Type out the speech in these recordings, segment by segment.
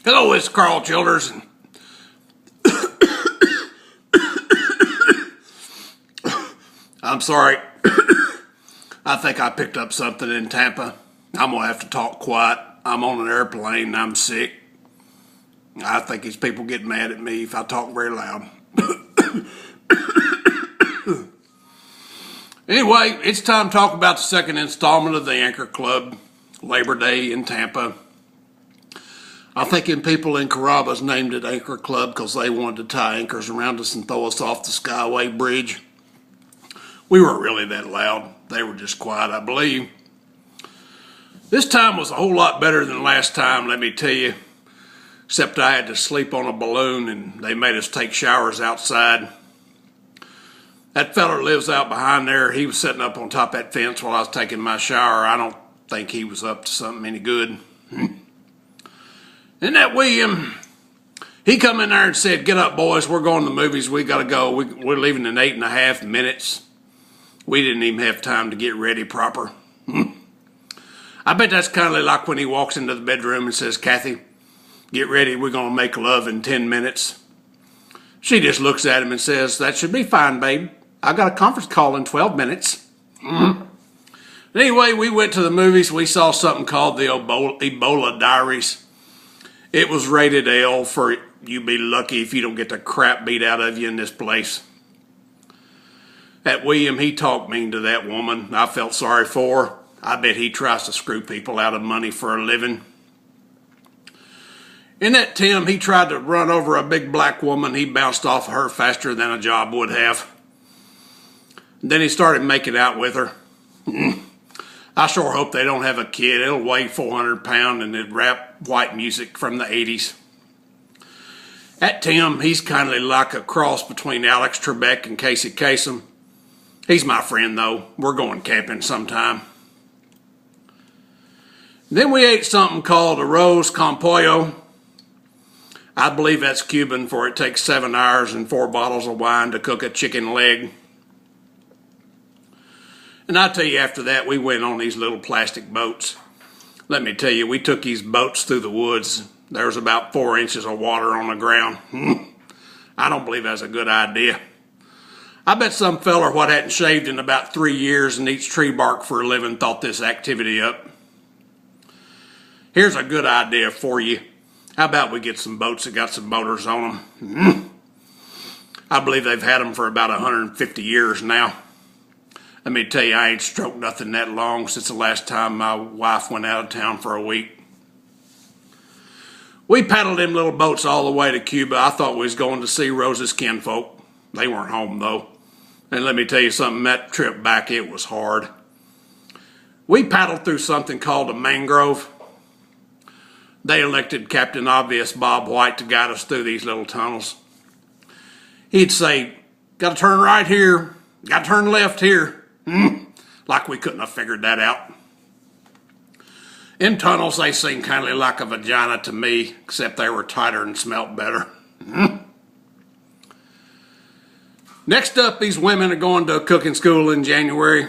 Hello, it's Carl Childers. I'm sorry. I think I picked up something in Tampa. I'm going to have to talk quiet. I'm on an airplane and I'm sick. I think these people get mad at me if I talk very loud. Anyway, it's time to talk about the second installment of the Anchor Club, Labor Day in Tampa. I think people in Carrabba's named it Anchor Club because they wanted to tie anchors around us and throw us off the Skyway Bridge. We weren't really that loud. They were just quiet, I believe. This time was a whole lot better than last time, let me tell you. Except I had to sleep on a balloon and they made us take showers outside. That feller lives out behind there. He was sitting up on top of that fence while I was taking my shower. I don't think he was up to something any good. And that William, he come in there and said, "Get up, boys. We're going to the movies. We got to go. We're leaving in 8.5 minutes. We didn't even have time to get ready proper." I bet that's kind of like when he walks into the bedroom and says, "Kathy, get ready. We're going to make love in 10 minutes. She just looks at him and says, "That should be fine, babe. I got a conference call in 12 minutes. Anyway, we went to the movies. We saw something called the Ebola Diaries. It was rated L for you be lucky if you don't get the crap beat out of you in this place. That William, he talked mean to that woman. I felt sorry for her. I bet he tries to screw people out of money for a living. And that Tim, he tried to run over a big black woman. He bounced off of her faster than a job would have. Then he started making out with her. I sure hope they don't have a kid. It'll weigh 400 pounds and it rap white music from the 80s. That Tim, he's kind of like a cross between Alex Trebek and Casey Kasem. He's my friend, though. We're going camping sometime. Then we ate something called arroz con pollo. I believe that's Cuban, for it takes 7 hours and 4 bottles of wine to cook a chicken leg. And I tell you, after that, we went on these little plastic boats. Let me tell you, we took these boats through the woods. There was about 4 inches of water on the ground. I don't believe that's a good idea. I bet some feller what hadn't shaved in about 3 years and eats tree bark for a living thought this activity up. Here's a good idea for you. How about we get some boats that got some motors on them? I believe they've had them for about 150 years now. Let me tell you, I ain't stroked nothing that long since the last time my wife went out of town for a week. We paddled them little boats all the way to Cuba. I thought we was going to see Rose's kinfolk. They weren't home, though. And let me tell you something, that trip back, it was hard. We paddled through something called a mangrove. They elected Captain Obvious Bob White to guide us through these little tunnels. He'd say, "Got to turn right here, got to turn left here." Like we couldn't have figured that out. In tunnels, they seemed kind of like a vagina to me, except they were tighter and smelt better. Next up, these women are going to a cooking school in January.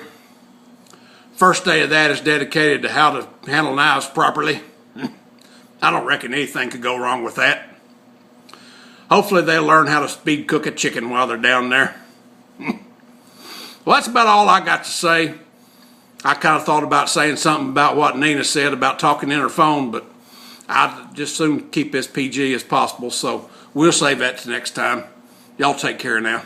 First day of that is dedicated to how to handle knives properly. I don't reckon anything could go wrong with that. Hopefully they'll learn how to speed cook a chicken while they're down there. Well, that's about all I got to say. I kind of thought about saying something about what Nina said about talking in her phone, but I'd just soon keep as PG as possible, so we'll save that to next time. Y'all take care now.